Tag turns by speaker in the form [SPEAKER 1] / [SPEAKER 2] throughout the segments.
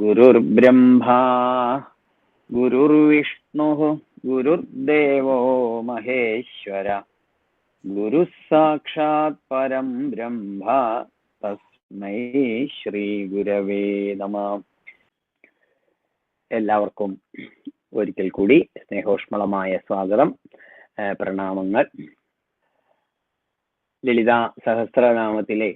[SPEAKER 1] ഗുരുർബ്രഹ്മാ ഗുരുർവിഷ്ണു ഗുരുർദേവോ മഹേശ്വര ഗുരുഃ സാക്ഷാത് പരം ബ്രഹ്മ തസ്മൈ ശ്രീ ഗുരവേ നമഃ. എല്ലാവർക്കും ഒരിക്കൽ കൂടി സ്നേഹോഷ്മളമായ സ്വാഗതം, പ്രണാമങ്ങൾ. ലളിതാ സഹസ്രനാമത്തിലെ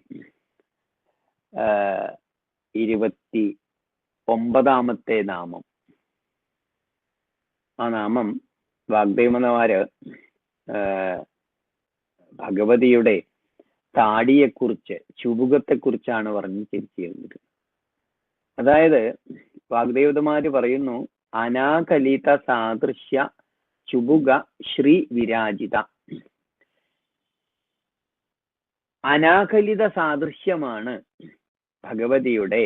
[SPEAKER 1] 29ാമത്തെ നാമം. ആ നാമം വാഗ്ദേവന്മാര് ഭഗവതിയുടെ താടിയെക്കുറിച്ച്, ചുബുകത്തെക്കുറിച്ചാണ് വർണ്ണിച്ചിരിക്കുന്നത്. അതായത് വാഗ്ദേവതമാര് പറയുന്നു, അനാകലിത സാദൃശ്യ ചുബുക ശ്രീ വിരാജിത. അനാകലിത സാദൃശ്യമാണ് ഭഗവതിയുടെ,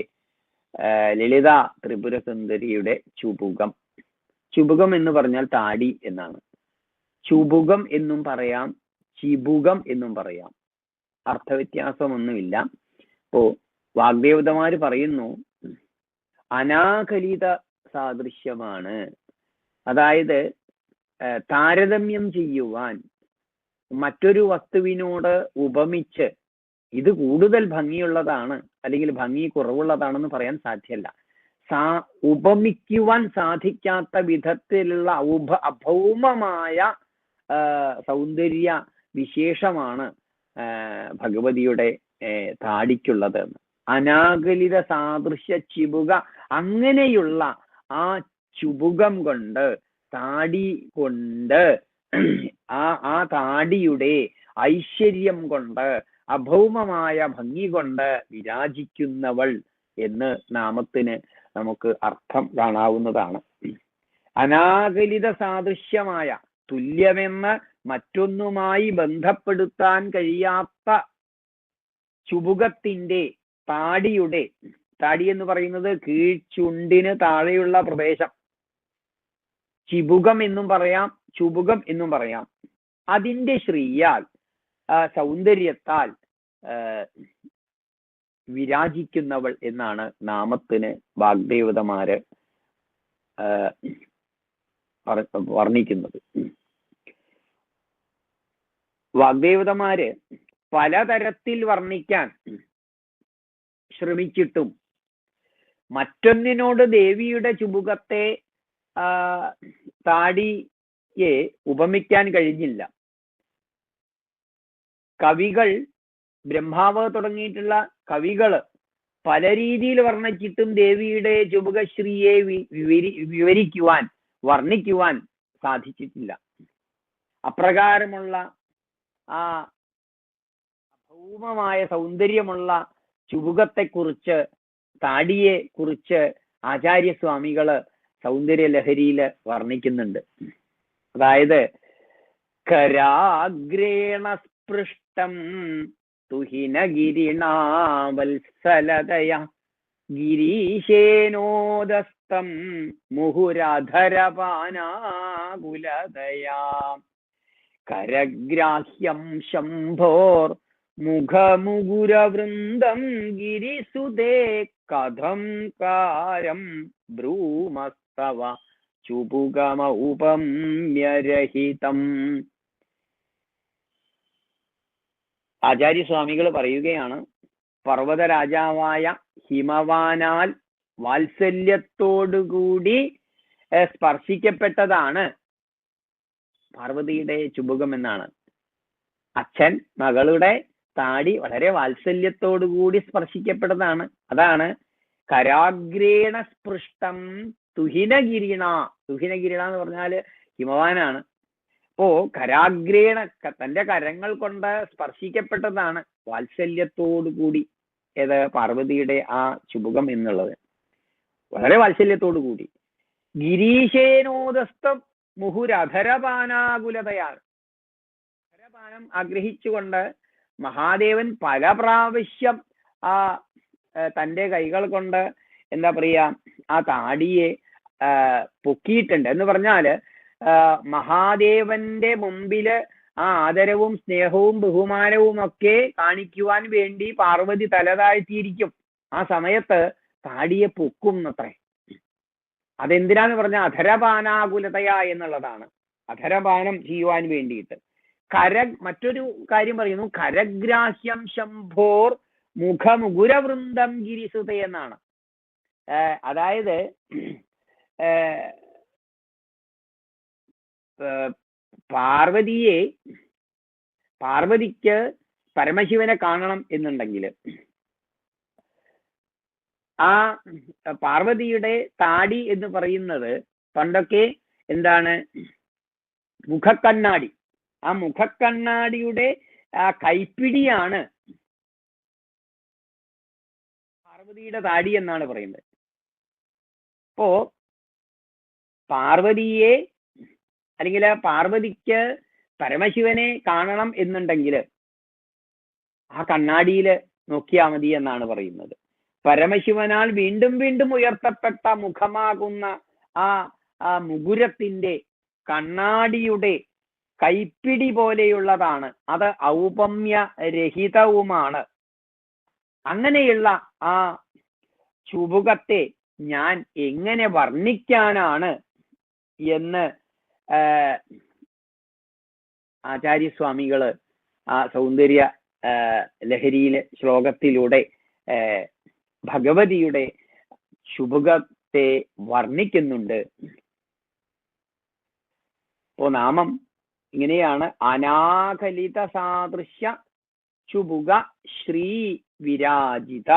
[SPEAKER 1] ലളിത ത്രിപുരസുന്ദരിയുടെ ചുബുകം. ചുബുകം എന്ന് പറഞ്ഞാൽ താടി എന്നാണ്. ചുബുകം എന്നും പറയാം, ചിബുകം എന്നും പറയാം. അർത്ഥവ്യത്യാസമൊന്നുമില്ല. ഇപ്പോ വാഗ്ദേവതമാര് പറയുന്നു അനാകലിത സാദൃശ്യമാണ്. അതായത് താരതമ്യം ചെയ്യുവാൻ, മറ്റൊരു വസ്തുവിനോട് ഉപമിച്ച് ഇത് കൂടുതൽ ഭംഗിയുള്ളതാണ് അല്ലെങ്കിൽ ഭംഗി കുറവുള്ളതാണെന്ന് പറയാൻ സാധ്യമല്ല. ഉപമിക്കുവാൻ സാധിക്കാത്ത വിധത്തിലുള്ള അഭൗമമായ സൗന്ദര്യ വിശേഷമാണ് ഭഗവതിയുടെ താടിക്കുള്ളത്. അനാകലിത സാദൃശ്യ ചിബുക, അങ്ങനെയുള്ള ആ ചുബുകം കൊണ്ട്, താടി കൊണ്ട്, ആ താടിയുടെ ഐശ്വര്യം കൊണ്ട്, അഭൗമമായ ഭംഗി കൊണ്ട് വിരാജിക്കുന്നവൾ എന്ന് നാമത്തിന് നമുക്ക് അർത്ഥം കാണാവുന്നതാണ്. അനാകലിത സാദൃശ്യമായ, തുല്യമെന്ന് മറ്റൊന്നുമായി ബന്ധപ്പെടുത്താൻ കഴിയാത്ത ചുബുകത്തിന്റെ, താടിയുടെ, താടി എന്ന് പറയുന്നത് കീഴ്ചുണ്ടിന് താഴെയുള്ള പ്രദേശം, ചിബുകം എന്നും പറയാം, ചുബുകം എന്നും പറയാം. അതിന്റെ ശ്രീയാൽ, സൗന്ദര്യത്താൽ വിരാജിക്കുന്നവൾ എന്നാണ് നാമത്തിന് വാഗ്ദേവതമാര് വർണ്ണിക്കുന്നത്. വാഗ്ദേവതമാര് പലതരത്തിൽ വർണ്ണിക്കാൻ ശ്രമിച്ചിട്ടും മറ്റൊന്നിനോട് ദേവിയുടെ ചുബുകത്തെ, താടിയെ ഉപമിക്കാൻ കഴിഞ്ഞില്ല. കവികൾ, ബ്രഹ്മാവ് തുടങ്ങിയിട്ടുള്ള കവികള് പല രീതിയിൽ വർണ്ണിച്ചിട്ടും ദേവിയുടെ ചുബുകശ്രീയെ വിവരിക്കുവാൻ, വർണ്ണിക്കുവാൻ സാധിച്ചിട്ടില്ല. അപ്രകാരമുള്ള ആ അഭൗമമായ സൗന്ദര്യമുള്ള ചുബുകത്തെക്കുറിച്ച്, താടിയെ കുറിച്ച് ആചാര്യസ്വാമികള് സൗന്ദര്യലഹരിയില് വർണ്ണിക്കുന്നുണ്ട്. അതായത് കരാഗ്രേണ സ്പൃഷ്ടം തുഹിനഗിരിണാവത്സലതയ ഗിരീശേനോദസ്തം മുഹുരധരപാനാകുലതയാ കരഗ്രാഹ്യം ശംഭോർ മുഖമുകുരവൃന്ദം ഗിരിസുതേ കഥം കാരം ബ്രൂമസ്തവ ചുബുകമൗപമ്യരഹിതം. ആചാര്യസ്വാമികൾ പറയുകയാണ്, പർവ്വതരാജാവായ ഹിമവാനാൽ വാത്സല്യത്തോടുകൂടി സ്പർശിക്കപ്പെട്ടതാണ് പാർവതിയുടെ ചുബുകം എന്നാണ്. അച്ഛൻ മകളുടെ താടി വളരെ വാത്സല്യത്തോടുകൂടി സ്പർശിക്കപ്പെട്ടതാണ്. അതാണ് കരാഗ്രേണ സ്പൃഷ്ടം തുഹിനഗിരിണ. തുഹിനഗിരിണ എന്ന് പറഞ്ഞാല് ഹിമവാനാണ്. അപ്പോ കരാഗ്രേണ, തന്റെ കരങ്ങൾ കൊണ്ട് സ്പർശിക്കപ്പെട്ടതാണ് വാത്സല്യത്തോടുകൂടി. ഏത്? പാർവതിയുടെ ആ ചുബുകം എന്നുള്ളത് വളരെ വാത്സല്യത്തോടുകൂടി. ഗിരീശേനോദസ്തം മുഹുരധരപാനാകുലതയാണ്. അധരപാനം ആഗ്രഹിച്ചുകൊണ്ട് മഹാദേവൻ പല പ്രാവശ്യം ആ തൻ്റെ കൈകൾ കൊണ്ട് എന്താ പറയാ, ആ താടിയെ പൊക്കിയിട്ടുണ്ട്. എന്ന് പറഞ്ഞാല് മഹാദേവന്റെ മുമ്പില് ആ ആദരവും സ്നേഹവും ബഹുമാനവും ഒക്കെ കാണിക്കുവാൻ വേണ്ടി പാർവതി തല താഴ്ത്തിയിരിക്കും. ആ സമയത്ത് താടിയെ പൊക്കുന്നത്രേ. അതെന്തിനാന്ന് പറഞ്ഞാൽ അധരപാനാകുലതയ എന്നുള്ളതാണ്. അധരപാനം ചെയ്യുവാൻ വേണ്ടിയിട്ട്. മറ്റൊരു കാര്യം പറയുന്നു, കരഗ്രാഹ്യം ശംഭോർ മുഖമുകുരവൃന്ദം ഗിരിസുത എന്നാണ്. അതായത് പാർവതിക്ക് പരമശിവനെ കാണണം എന്നുണ്ടെങ്കിൽ ആ പാർവതിയുടെ താടി എന്ന് പറയുന്നത് പണ്ടൊക്കെ എന്താണ്, മുഖക്കണ്ണാടി. ആ മുഖക്കണ്ണാടിയുടെ കൈപ്പിടിയാണ് പാർവതിയുടെ താടി എന്നാണ് പറയുന്നത്. അപ്പോ പാർവതിയെ അല്ലെങ്കിൽ പാർവതിക്ക് പരമശിവനെ കാണണം എന്നുണ്ടെങ്കിൽ ആ കണ്ണാടിയിൽ നോക്കിയാൽ മതി എന്നാണ് പറയുന്നത്. പരമശിവനാൽ വീണ്ടും വീണ്ടും ഉയർത്തപ്പെട്ട മുഖമാകുന്ന ആ മുകുരത്തിന്റെ കണ്ണാടിയുടെ കൈപ്പിടി പോലെയുള്ളതാണ്. അത് ഔപമ്യരഹിതവുമാണ്. അങ്ങനെയുള്ള ആ ചുബുകത്തെ ഞാൻ എങ്ങനെ വർണ്ണിക്കാനാണ് എന്ന് ആചാര്യസ്വാമികള് ആ സൗന്ദര്യ ലഹരിയിലെ ശ്ലോകത്തിലൂടെ ഭഗവതിയുടെ ശുഭുകത്തെ വർണ്ണിക്കുന്നുണ്ട്. അപ്പോ നാമം ഇങ്ങനെയാണ്: അനാകലിത സാദൃശ്യ ശുഭുക ശ്രീ വിരാജിത.